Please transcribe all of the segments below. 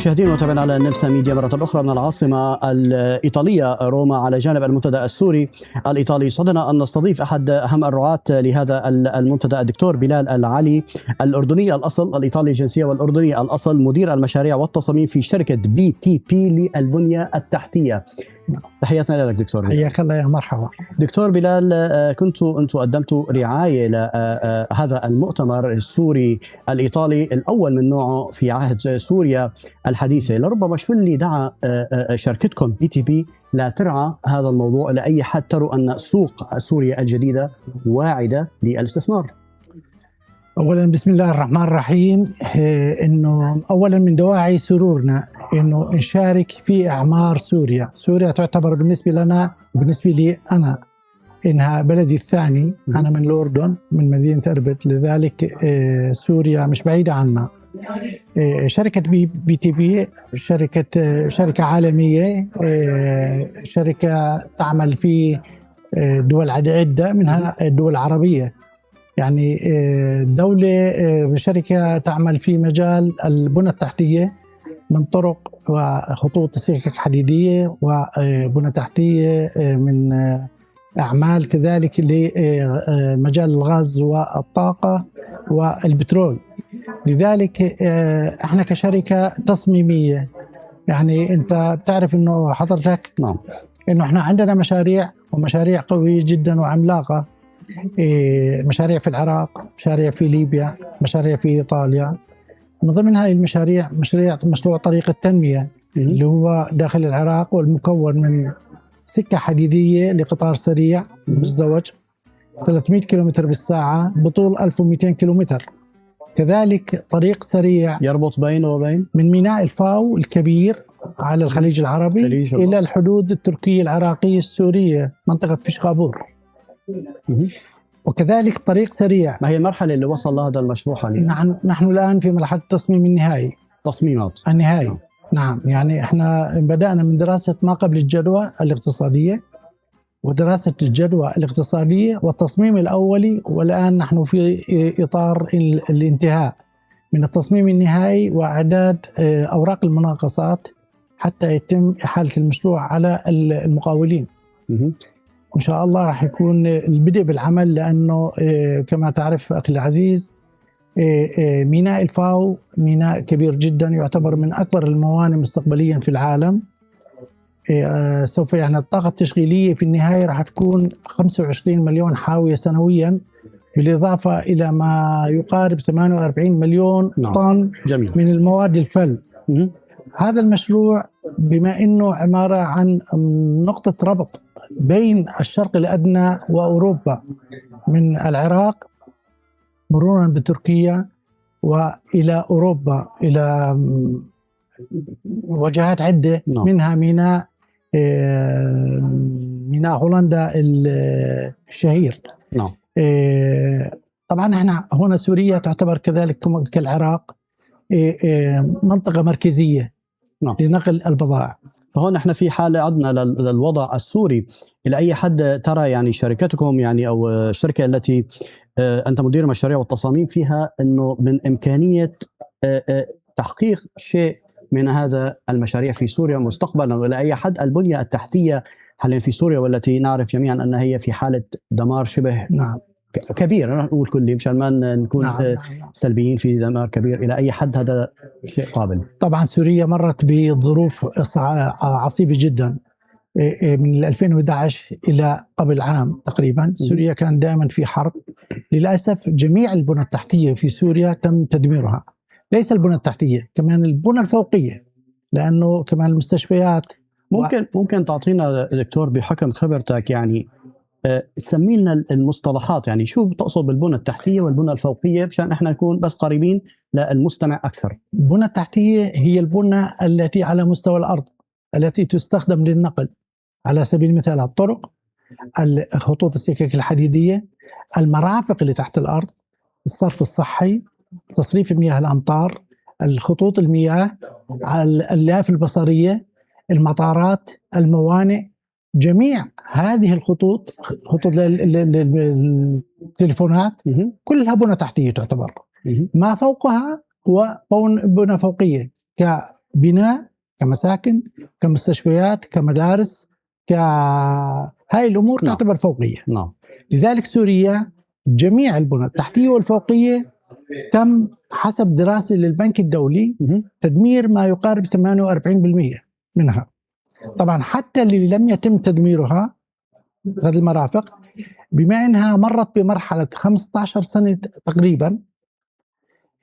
مشاهدينا ومتابعينا على النمسا ميديا مرة أخرى من العاصمة الإيطالية روما على جانب المنتدى السوري الإيطالي. يسعدنا أن نستضيف أحد أهم الرعاة لهذا المنتدى الدكتور بلال العلي، الأردني الأصل، الإيطالي الجنسية والأردني الأصل، مدير المشاريع والتصاميم في شركة BTP للبنية التحتية. تحياتنا لك دكتور بلال. حياك الله، يا مرحبا دكتور بلال، أنتم قدمتوا رعاية لهذا المؤتمر السوري الإيطالي الأول من نوعه في عهد سوريا الحديثة. لربما شو اللي دعا شركتكم BTP لا ترعى هذا الموضوع لأي حد تروا أن سوق سوريا الجديدة واعدة للاستثمار؟ أولا بسم الله الرحمن الرحيم. إنه أولا من دواعي سرورنا إنه نشارك في إعمار سوريا. سوريا تعتبر بالنسبة لنا وبالنسبة لي أنا إنها بلدي الثاني. أنا من الأردن، من مدينة أربد، لذلك سوريا مش بعيدة عنا. شركة BTP شركة عالمية، شركة تعمل في دول عدة منها الدول العربية. يعني دولة شركة تعمل في مجال البنى التحتية من طرق وخطوط سكك حديدية وبنى تحتية، من أعمال كذلك لمجال الغاز والطاقة والبترول. لذلك احنا كشركة تصميمية، يعني انت بتعرف انه حضرتك نعم انه احنا عندنا مشاريع ومشاريع قوية جدا وعملاقة. مشاريع في العراق، مشاريع في ليبيا، مشاريع في إيطاليا. من ضمن هذه المشاريع مشروع طريق التنمية اللي هو داخل العراق، والمكون من سكة حديدية لقطار سريع مزدوج 300 كيلومتر بالساعة بطول 1200 كيلومتر. كذلك طريق سريع يربط بينه وبين من ميناء الفاو الكبير على الخليج العربي إلى الحدود التركية العراقية السورية، منطقة فيشغابور. وكذلك طريق سريع. ما هي المرحلة اللي وصل لها هذا المشروع حاليا؟ نحن الآن في مرحلة التصميم النهائي. تصميمات النهائي نعم. يعني احنا بدأنا من دراسة ما قبل الجدوى الاقتصادية ودراسة الجدوى الاقتصادية والتصميم الأولي، والآن نحن في إطار الانتهاء من التصميم النهائي وإعداد أوراق المناقصات حتى يتم إحالة المشروع على المقاولين. وإن شاء الله راح يكون البدء بالعمل، لأنه كما تعرف أخي العزيز ميناء الفاو ميناء كبير جدا، يعتبر من أكبر الموانئ مستقبليا في العالم. سوف يعني الطاقة التشغيلية في النهاية راح تكون 25 مليون حاوية سنويا، بالإضافة إلى ما يقارب 48 مليون طن جميل من المواد الفل. هذا المشروع بما أنه عبارة عن نقطة ربط بين الشرق الأدنى وأوروبا، من العراق مرورا بتركيا وإلى أوروبا، إلى وجهات عدة منها ميناء هولندا الشهير. طبعا احنا هنا سوريا تعتبر كذلك كالعراق منطقة مركزية لنقل البضائع. فهون احنا في حالة عدنا للوضع السوري. إلى أي حد ترى يعني شركتكم يعني أو الشركة التي أنت مدير المشاريع والتصاميم فيها أنه من إمكانية تحقيق شيء من هذا المشاريع في سوريا مستقبلا؟ وإلى أي حد البنية التحتية حاليا في سوريا، والتي نعرف جميعا أنها هي في حالة دمار شبه كبير، أنا أقول كلي مشان ما نكون سلبيين، في دمار كبير. إلى أي حد هذا شيء قابل؟ طبعا سوريا مرت بظروف عصيبة جدا من 2011 إلى قبل عام تقريبا. سوريا كان دائما في حرب. للأسف جميع البنى التحتية في سوريا تم تدميرها، ليس البنى التحتية، كمان البنى الفوقية، لأنه كمان المستشفيات. ممكن تعطينا دكتور بحكم خبرتك يعني سمي لنا المصطلحات، يعني شو بتقصد بالبنى التحتية والبنى الفوقية مشان احنا نكون بس قريبين للمستمع أكثر؟ البنى التحتية هي البنى التي على مستوى الأرض، التي تستخدم للنقل، على سبيل المثال الطرق، خطوط السكك الحديدية، المرافق اللي تحت الأرض، الصرف الصحي، تصريف المياه الأمطار، الخطوط المياه، الألياف البصرية، المطارات، الموانئ. جميع هذه الخطوط، خطوط التليفونات، كلها بنى تحتية تعتبر. ما فوقها هو بنى فوقية بناء، كمساكن، كمستشفيات، كمدارس، هاي الأمور نعم. تعتبر فوقية. نعم. لذلك سوريا جميع البنى التحتية والفوقية تم حسب دراسة للبنك الدولي تدمير ما يقارب 48% منها. طبعا حتى اللي لم يتم تدميرها هذه المرافق، بما أنها مرت بمرحلة 15 سنة تقريبا،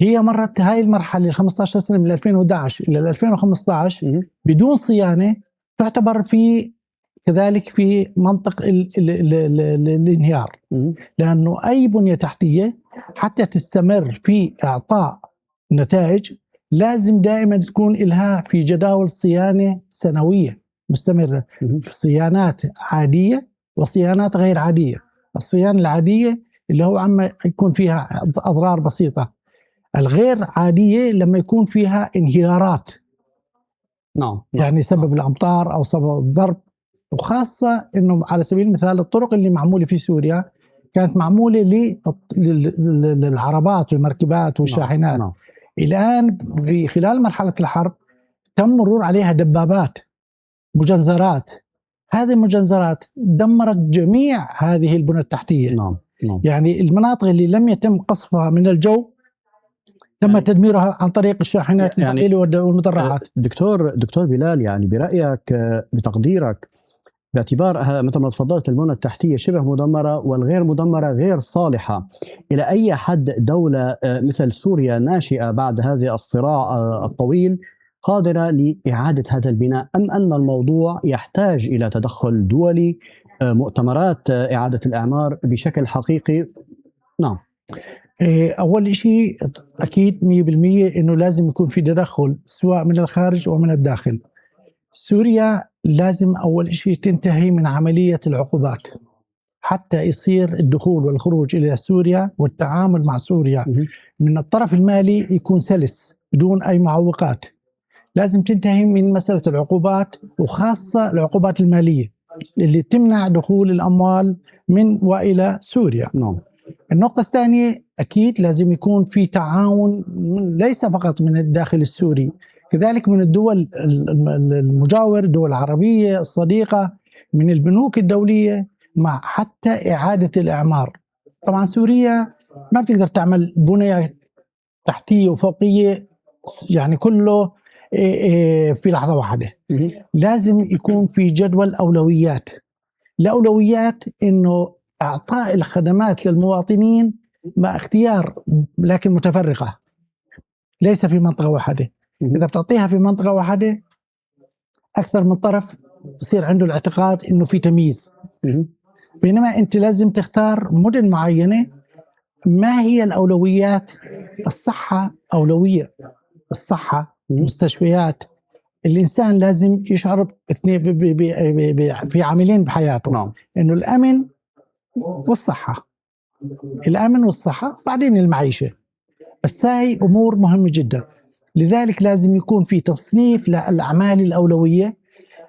هي مرت هاي المرحلة 15 سنة من 2011 إلى 2015 بدون صيانة، تعتبر كذلك في منطق الانهيار. لأنه أي بنية تحتية حتى تستمر في إعطاء نتائج لازم دائما تكون إلها في جداول صيانة سنوية مستمرة، صيانات عادية وصيانات غير عادية. الصيانة العادية اللي هو عم يكون فيها أضرار بسيطة، الغير عادية لما يكون فيها انهيارات، نعم. يعني سبب الأمطار أو سبب الضرب. وخاصة إنه على سبيل المثال الطرق اللي معمولة في سوريا كانت معمولة للعربات والمركبات والشاحنات. نعم. الآن في خلال مرحلة الحرب تم مرور عليها دبابات، مجنزرات. هذه المجنزرات دمرت جميع هذه البنى التحتية. نعم. نعم. يعني المناطق اللي لم يتم قصفها من الجو تم تدميرها عن طريق الشاحنات الثقيلة والمدرعات. دكتور بلال، يعني برأيك، بتقديرك، باعتبار مثل ما تفضلت البنى التحتية شبه مدمرة والغير مدمرة غير صالحة، إلى أي حد دولة مثل سوريا ناشئة بعد هذا الصراع الطويل قادرة لإعادة هذا البناء، أم أن الموضوع يحتاج إلى تدخل دولي، مؤتمرات إعادة الإعمار بشكل حقيقي؟ نعم. أول شيء أكيد 100% إنه لازم يكون في تدخل سواء من الخارج ومن الداخل. سوريا لازم أول شيء تنتهي من عملية العقوبات حتى يصير الدخول والخروج إلى سوريا والتعامل مع سوريا من الطرف المالي يكون سلس بدون أي معوقات. لازم تنتهي من مسألة العقوبات، وخاصة العقوبات المالية اللي تمنع دخول الأموال من وإلى سوريا. نعم. النقطة الثانية أكيد لازم يكون في تعاون ليس فقط من الداخل السوري، كذلك من الدول المجاور، الدول العربية الصديقة، من البنوك الدولية، مع حتى إعادة الإعمار. طبعا سوريا ما بتقدر تعمل بنية تحتية وفوقية يعني كله في لحظة واحدة. لازم يكون في جدول أولويات. الأولويات إنه إعطاء الخدمات للمواطنين مع اختيار لكن متفرقة، ليس في منطقة واحدة. إذا بتعطيها في منطقة واحدة أكثر من طرف يصير عنده الاعتقاد إنه في تمييز، بينما أنت لازم تختار مدن معينة. ما هي الأولويات؟ الصحة أولوية، الصحة، مستشفيات. الإنسان لازم يشعر في عاملين بحياته. نعم. إنه الأمن والصحة، الأمن والصحة، بعدين المعيشة. بس هاي أمور مهمة جدا. لذلك لازم يكون في تصنيف للأعمال الأولوية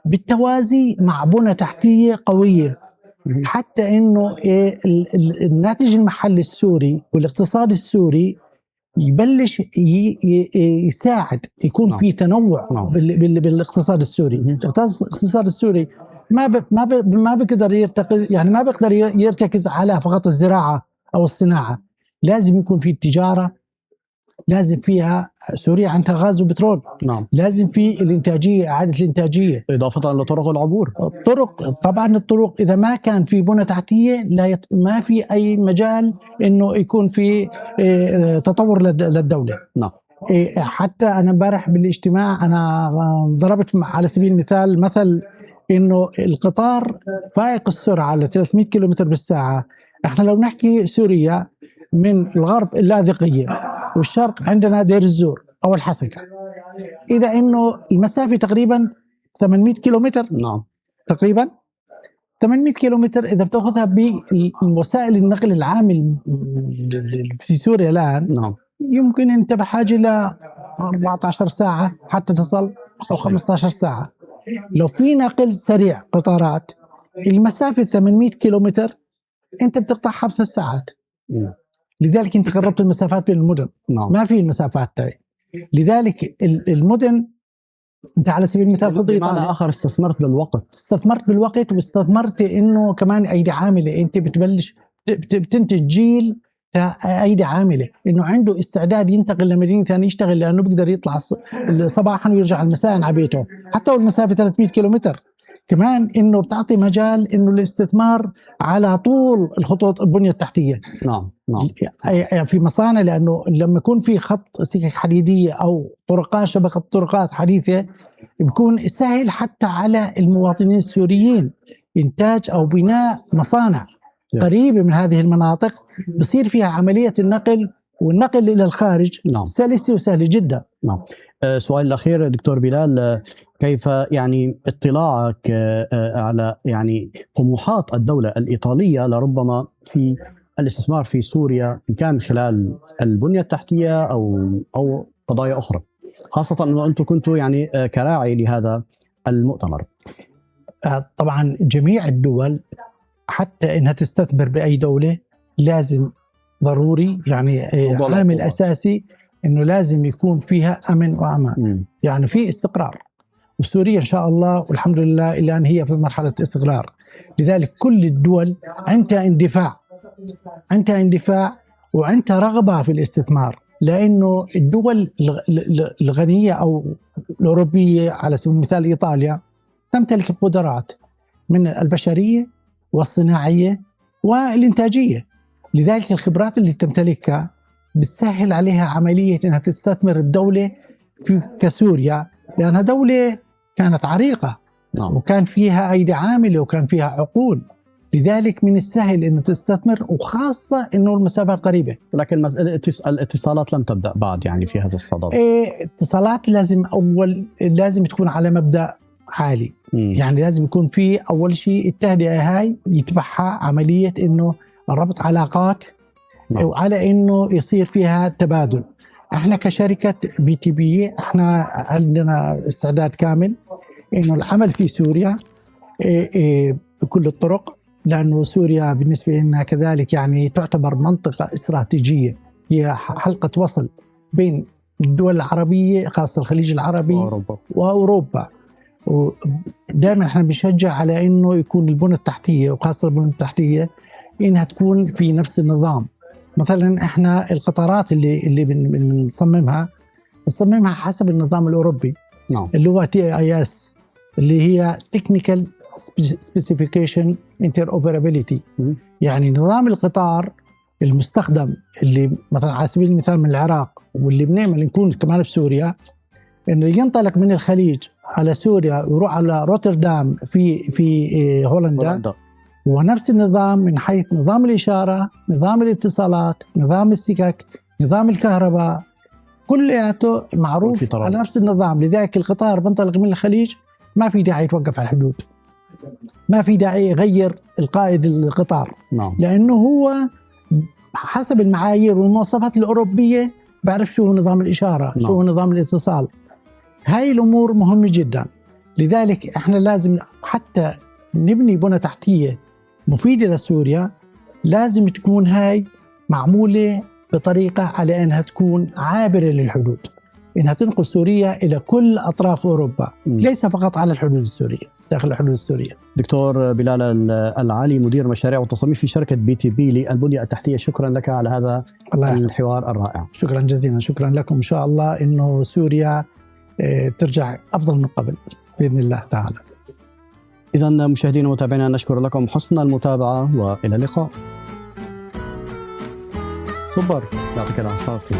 بالتوازي مع بنى تحتية قوية، حتى إنه الناتج المحلي السوري والاقتصاد السوري يبلش يساعد، يكون في تنوع بالاقتصاد السوري. الاقتصاد السوري ما بيقدر يرتكز، يعني ما بيقدر يرتكز على فقط الزراعة أو الصناعة. لازم يكون في التجارة، لازم فيها سوريا عندها غاز وبترول. نعم. لازم في الإنتاجية، إعادة الإنتاجية، إضافة لطرق العبور. طبعا الطرق إذا ما كان في بنى تحتية ما في أي مجال إنه يكون في تطور للدولة. نعم. حتى أنا امبارح بالاجتماع أنا ضربت على سبيل المثال مثل إنه القطار فائق السرعة ل 300 كيلومتر بالساعة. إحنا لو نحكي سوريا من الغرب اللاذقية والشرق عندنا دير الزور أو الحسكة، إذا إنه المسافة تقريبا 800 كيلومتر. نعم. تقريبا 800 كيلومتر إذا بتأخذها بوسائل النقل العام في سوريا الآن. نعم. يمكن أنت بحاجة ل 14 ساعة حتى تصل، أو 15 ساعة. لو في نقل سريع قطارات المسافة 800 كيلومتر أنت بتقطعها ب3 ساعات. لذلك أنت قربت المسافات بين المدن. نعم. ما في المسافات تاي. لذلك المدن انت على سبيل المثال خذ بمعنى ايطاليا، اخر استثمرت بالوقت. استثمرت بالوقت واستثمرت انه كمان ايدي عامله، انت بتبلش بتنتج جيل ايدي عامله انه عنده استعداد ينتقل لمدينه ثانيه يشتغل، لانه بيقدر يطلع صباحا ويرجع المساء على بيته حتى والمسافه 300 كيلومتر. كمان انه بتعطي مجال انه الاستثمار على طول الخطوط البنيه التحتيه. نعم يعني في مصانع، لانه لما يكون في خط سكك حديديه او طرقات، شبكه طرقات حديثه، بيكون سهل حتى على المواطنين السوريين انتاج او بناء مصانع قريبه من هذه المناطق، بصير فيها عمليه النقل والنقل الى الخارج سلسه وسهله جدا. نعم. سؤال الأخير دكتور بلال، كيف يعني اطلاعك على يعني طموحات الدولة الإيطالية لربما في الاستثمار في سوريا، إن كان خلال البنية التحتية أو قضايا أخرى، خاصة أنه أنتم كنتوا يعني كراعي لهذا المؤتمر؟ طبعا جميع الدول حتى إنها تستثمر بأي دولة لازم ضروري يعني عامل أساسي إنه لازم يكون فيها أمن وأمان. يعني في استقرار، وسوريا إن شاء الله والحمد لله الآن هي في مرحلة استقرار. لذلك كل الدول عندها اندفاع وعندها رغبة في الاستثمار، لأنه الدول الغنية أو الأوروبية على سبيل المثال إيطاليا تمتلك القدرات من البشرية والصناعية والإنتاجية. لذلك الخبرات اللي تمتلكها بتسهل عليها عملية أنها تستثمر بدولة كسوريا، لأنها دولة كانت عريقة وكان فيها أيدي عاملة وكان فيها عقول. لذلك من السهل أنه تستثمر، وخاصة أنه المسافات قريبة. لكن الاتصالات لم تبدأ بعد يعني في هذا الصدد. اتصالات لازم تكون على مبدأ عالي. يعني لازم يكون في أول شيء التهدئة هاي يتبعها عملية أنه ربط علاقات وعلى أنه يصير فيها تبادل. احنا كشركة BTB احنا عندنا استعداد كامل انه العمل في سوريا بكل الطرق، لانه سوريا بالنسبة لنا كذلك يعني تعتبر منطقة استراتيجية، هي حلقة وصل بين الدول العربية خاصة الخليج العربي وأوروبا. ودائما احنا بنشجع على انه يكون البنى التحتية وخاصة البنى التحتية انها تكون في نفس النظام. مثلا احنا القطارات اللي بنصممها حسب النظام الاوروبي اللي هو TIS، اللي هي Technical Specification Interoperability. يعني نظام القطار المستخدم اللي مثلا على سبيل المثال من العراق، واللي بنعمل نكون كمان بسوريا، انه ينطلق من الخليج على سوريا ويروح على روتردام في هولندا، ونفس النظام من حيث نظام الإشارة، نظام الاتصالات، نظام السكك، نظام الكهرباء، كلياته معروف على نفس النظام. لذلك القطار بنطلق من الخليج ما في داعي يتوقف على الحدود، ما في داعي يغير القائد القطار، لأنه هو حسب المعايير والمواصفات الأوروبية بعرف شو هو نظام الإشارة، شو هو نظام الاتصال. هاي الأمور مهمة جدا. لذلك احنا لازم حتى نبني بنى تحتية مفيدة لسوريا، لازم تكون هاي معمولة بطريقة على أنها تكون عابرة للحدود، إنها تنقل سوريا إلى كل أطراف أوروبا، ليس فقط على الحدود السورية، داخل الحدود السورية. دكتور بلال العالي، مدير مشاريع والتصاميم في شركة BTB للبنية التحتية، شكرا لك على هذا الحوار الرائع. شكرا جزيلا. شكرا لكم. إن شاء الله إنه سوريا ترجع أفضل من قبل بإذن الله تعالى. إذا مشاهدينا ومتابعينا، نشكر لكم حسن المتابعة وإلى اللقاء. صبر، يعطيك العافية.